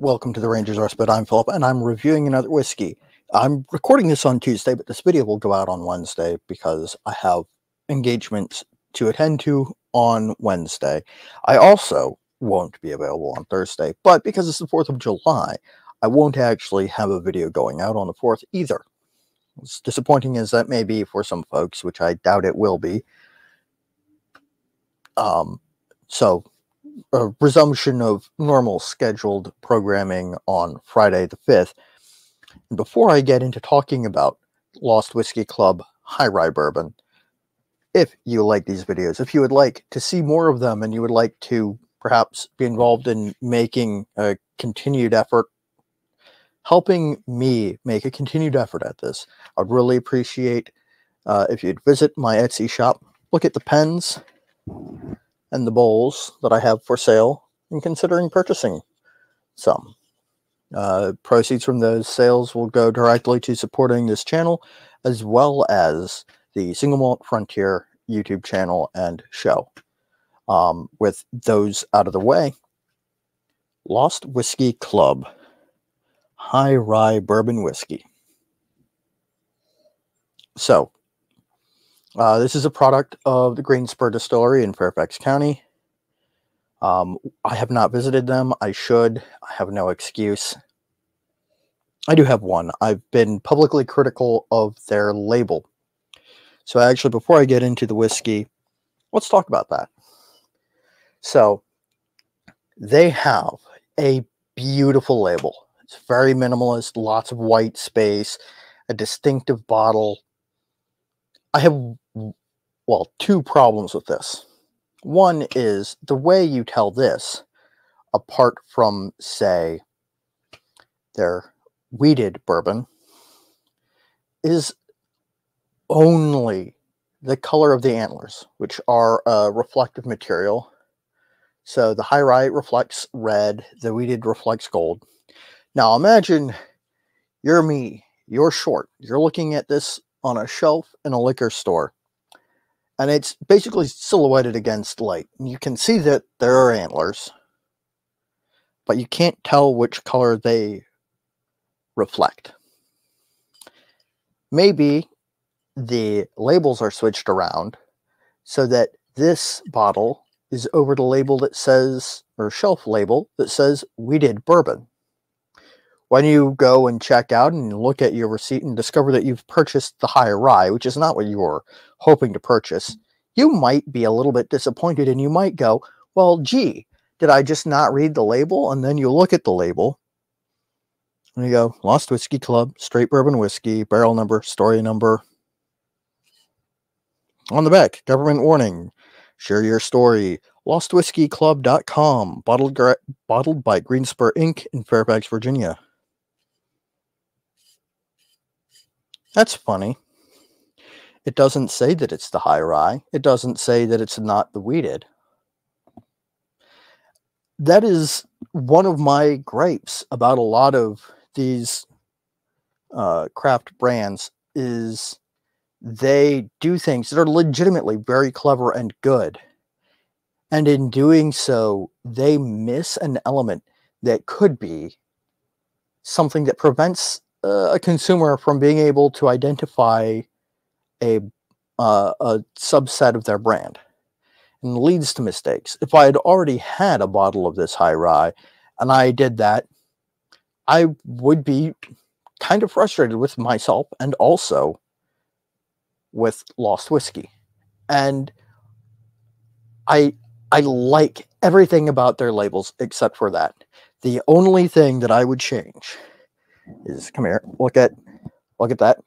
Welcome to the Ranger's Respite. I'm Philip, and I'm reviewing another whiskey. I'm recording this on Tuesday, but this video will go out on Wednesday because I have engagements to attend to on Wednesday. I also won't be available on Thursday, but because it's the 4th of July, I won't actually have a video going out on the 4th either. As disappointing as that may be for some folks, which I doubt it will be. So a resumption of normal scheduled programming on Friday the 5th. And before I get into talking about Lost Whiskey Club High Rye Bourbon, if you like these videos, if you would like to see more of them and you would like to perhaps be involved in making a continued effort, helping me make a continued effort at this, I'd really appreciate if you'd visit my Etsy shop, look at the pens and the bowls that I have for sale, and considering purchasing some. Proceeds from those sales will go directly to supporting this channel, as well as the Single Malt Frontier YouTube channel and show. With those out of the way, Lost Whiskey Club High Rye Bourbon Whiskey. So, this is a product of the Greenspur Distillery in Fairfax County. I have not visited them. I should. I have no excuse. I do have one. I've been publicly critical of their label. So actually, before I get into the whiskey, let's talk about that. So, they have a beautiful label. It's very minimalist, lots of white space, a distinctive bottle. I have, well, two problems with this. One is the way you tell this, apart from, say, their wheated bourbon, is only the color of the antlers, which are a reflective material. So the high rye reflects red, the wheated reflects gold. Now imagine you're me, you're short, you're looking at this on a shelf in a liquor store, and it's basically silhouetted against light. You can see that there are antlers, but you can't tell which color they reflect. Maybe the labels are switched around so that this bottle is over the label that says, or shelf label that says wheated bourbon. When you go and check out and look at your receipt and discover that you've purchased the high rye, which is not what you were hoping to purchase, you might be a little bit disappointed, and you might go, well, gee, did I just not read the label? And then you look at the label and you go, Lost Whiskey Club, straight bourbon whiskey, barrel number, story number. On the back, government warning, share your story, lostwhiskeyclub.com, bottled by Greenspur Inc. in Fairfax, Virginia. That's funny. It doesn't say that it's the high rye. It doesn't say that it's not the wheated. That is one of my gripes about a lot of these craft brands, is they do things that are legitimately very clever and good. And in doing so, they miss an element that could be something that prevents a consumer from being able to identify a subset of their brand, and leads to mistakes. If I had already had a bottle of this high rye and I did that, I would be kind of frustrated with myself and also with Lost Whiskey. And I like everything about their labels except for that. The only thing that I would change is, come here, look at that.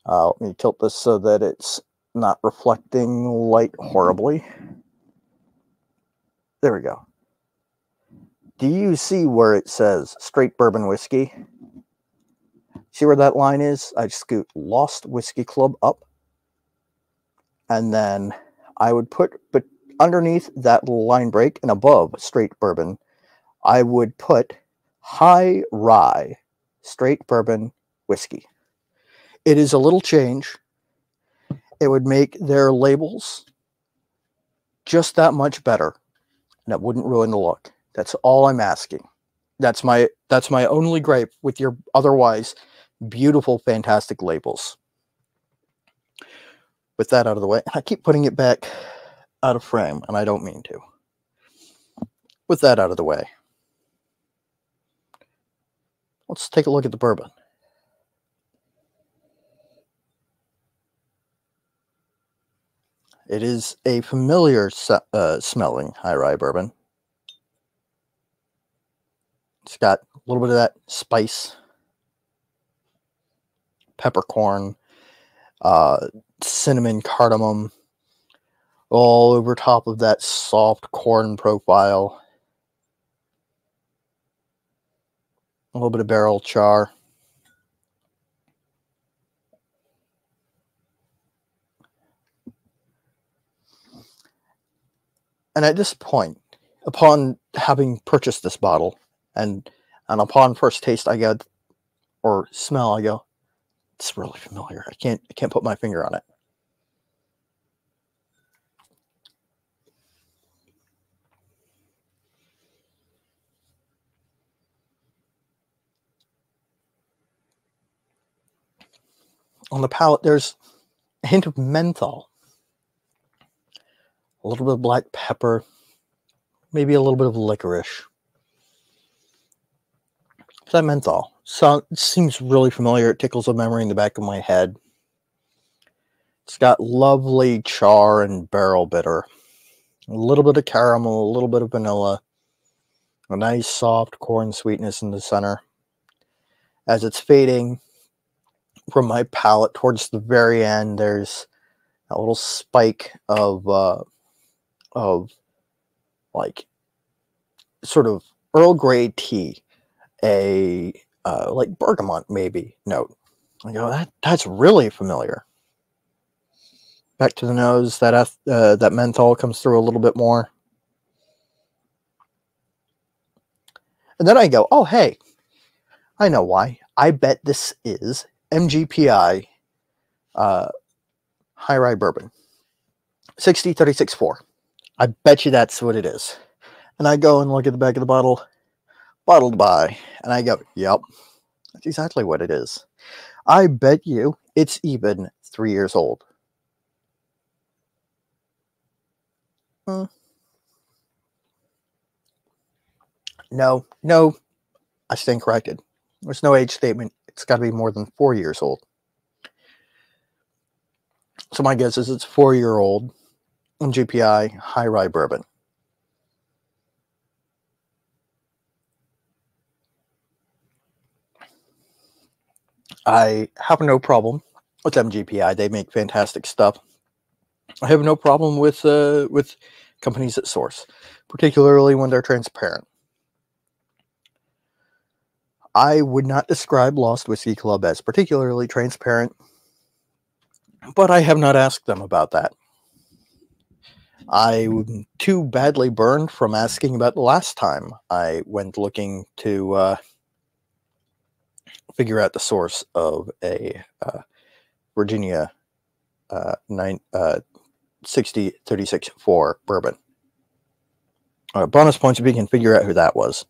Let me tilt this so that it's not reflecting light horribly. There we go. Do you see where it says straight bourbon whiskey? See where that line is? I scoot Lost Whiskey Club up, and then I would put, but underneath that line break and above straight bourbon, I would put high rye straight bourbon whiskey. It is a little change. It would make their labels just that much better, and it wouldn't ruin the look. That's all I'm asking. That's my only gripe with your otherwise beautiful, fantastic labels. With that out of the way, I keep putting it back out of frame, and I don't mean to. With that out of the way, let's take a look at the bourbon. It is a familiar smelling high rye bourbon. It's got a little bit of that spice, peppercorn, cinnamon, cardamom, all over top of that soft corn profile. A little bit of barrel char. And at this point, upon having purchased this bottle, and upon first taste, I go, or smell, I go, it's really familiar. I can't put my finger on it. On the palate, there's a hint of menthol, a little bit of black pepper, maybe a little bit of licorice. That menthol. So it seems really familiar. It tickles a memory in the back of my head. It's got lovely char and barrel bitter. A little bit of caramel, a little bit of vanilla. A nice soft corn sweetness in the center. As it's fading from my palate towards the very end, there's a little spike of like sort of Earl Grey tea. Like bergamot maybe note. I go, that's really familiar. Back to the nose, that menthol comes through a little bit more. And then I go, oh hey, I know why. I bet this is MGPI high rye bourbon. 60-36-4. I bet you that's what it is. And I go and look at the back of the bottle. Bottled by, and I go, yep, that's exactly what it is. I bet you it's even 3 years old. No, I stand corrected. There's no age statement. It's got to be more than 4 years old. So my guess is it's 4-year-old GPI high rye bourbon. I have no problem with MGPI. They make fantastic stuff. I have no problem with companies that source, particularly when they're transparent. I would not describe Lost Whiskey Club as particularly transparent, but I have not asked them about that. I'm too badly burned from asking about the last time I went looking to figure out the source of a Virginia 60-36-4 bourbon. Bonus points if you can figure out who that was.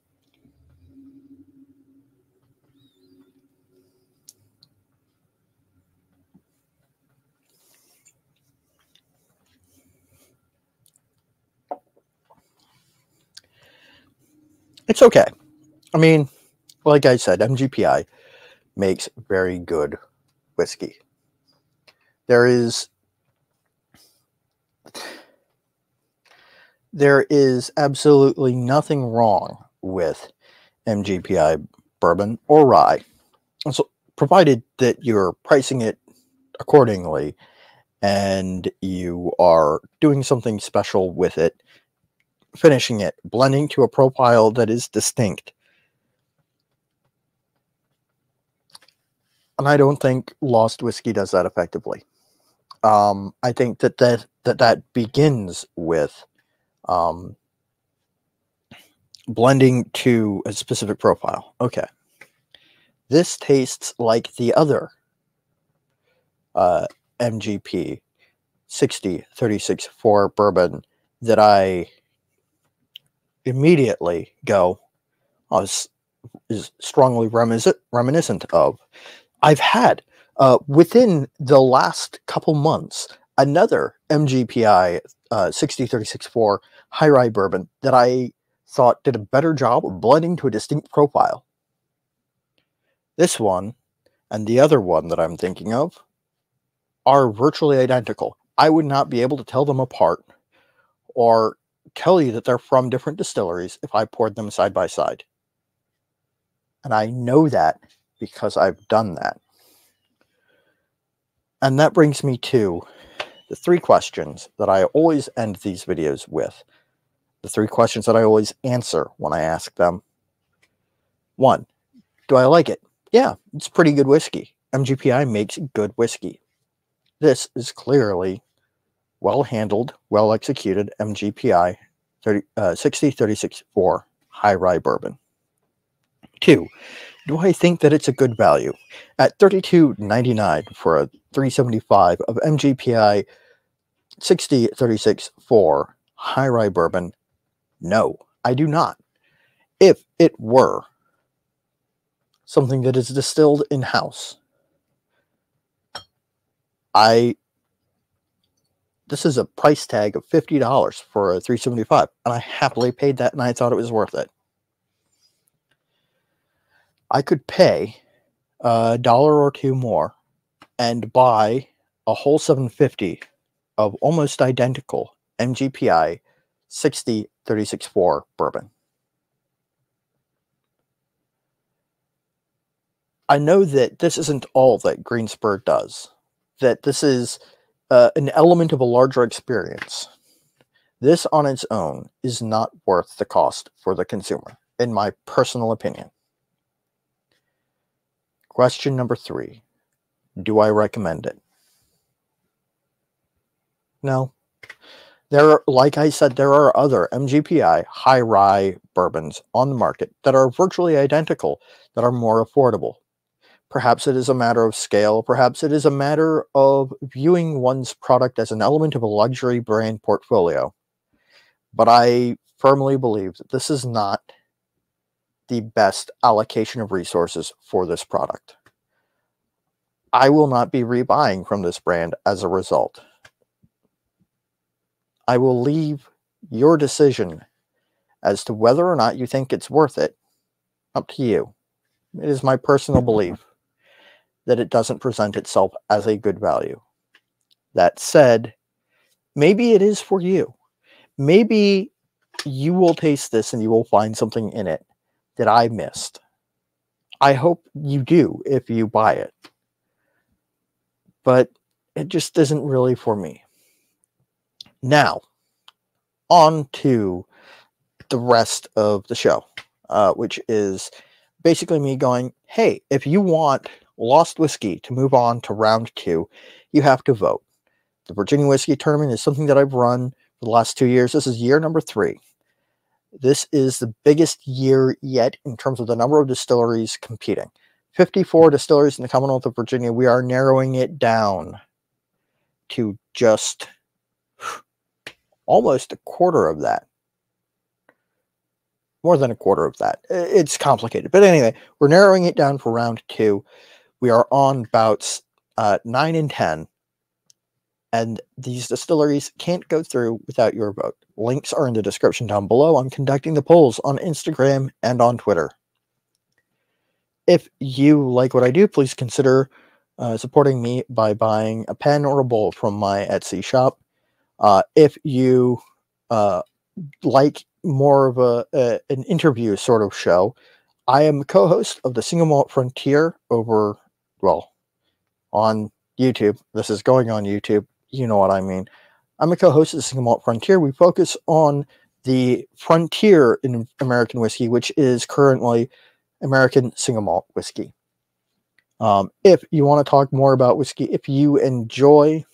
It's okay. I mean, like I said, MGPI makes very good whiskey. There is absolutely nothing wrong with MGPI bourbon or rye, so provided that you're pricing it accordingly and you are doing something special with it, finishing it, blending to a profile that is distinct. And I don't think Lost Whiskey does that effectively. I think that begins with blending to a specific profile. Okay. This tastes like the other MGP 60-36-4 bourbon that I immediately go, oh, is strongly reminiscent of. I've had, within the last couple months, another MGPI 6036-4 high rye bourbon that I thought did a better job of blending to a distinct profile. This one and the other one that I'm thinking of are virtually identical. I would not be able to tell them apart or tell you that they're from different distilleries if I poured them side by side. And I know that because I've done that. And that brings me to the 3 questions that I always end these videos with. The 3 questions that I always answer when I ask them. 1, do I like it? Yeah, it's pretty good whiskey. MGPI makes good whiskey. This is clearly well-handled, well-executed MGPI 6036-4 high rye bourbon. 2, do I think that it's a good value? At $32.99 for a 375 of MGPI 6036-4 high rye bourbon, no, I do not. If it were something that is distilled in-house, this is a price tag of $50 for a 375, and I happily paid that, and I thought it was worth it. I could pay $1 or $2 more and buy a whole 750 of almost identical MGPI 6036-4 bourbon. I know that this isn't all that Greenspur does, that this is an element of a larger experience. This on its own is not worth the cost for the consumer, in my personal opinion. Question number 3, do I recommend it? No. Like I said, there are other MGPI high rye bourbons on the market that are virtually identical, that are more affordable. Perhaps it is a matter of scale. Perhaps it is a matter of viewing one's product as an element of a luxury brand portfolio. But I firmly believe that this is not the best allocation of resources for this product. I will not be rebuying from this brand as a result. I will leave your decision as to whether or not you think it's worth it up to you. It is my personal belief that it doesn't present itself as a good value. That said, maybe it is for you. Maybe you will taste this and you will find something in it that I missed. I hope you do if you buy it. But it just isn't really for me. Now, on to the rest of the show, which is basically me going, hey, if you want Lost Whiskey to move on to round 2, you have to vote. The Virginia Whiskey Tournament is something that I've run for the last 2 years. This is year number 3. This is the biggest year yet in terms of the number of distilleries competing. 54 distilleries in the Commonwealth of Virginia. We are narrowing it down to just almost a quarter of that. More than a quarter of that. It's complicated. But anyway, we're narrowing it down for round 2. We are on bouts 9 and 10. And these distilleries can't go through without your vote. Links are in the description down below. I'm conducting the polls on Instagram and on Twitter. If you like what I do, please consider supporting me by buying a pen or a bowl from my Etsy shop. If you like more of an interview sort of show, I am co-host of the Single Malt Frontier over, well, on YouTube. This is going on YouTube. You know what I mean. I'm a co-host of the Single Malt Frontier. We focus on the frontier in American whiskey, which is currently American single malt whiskey. If you want to talk more about whiskey, if you enjoy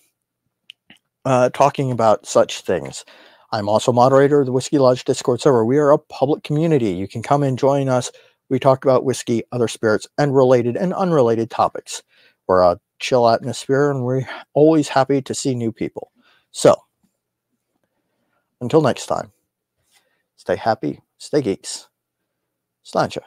talking about such things, I'm also moderator of the Whiskey Lodge Discord server. We are a public community. You can come and join us. We talk about whiskey, other spirits, and related and unrelated topics. We're a chill atmosphere, and we're always happy to see new people. So, until next time, stay happy, stay geeks, sláinte.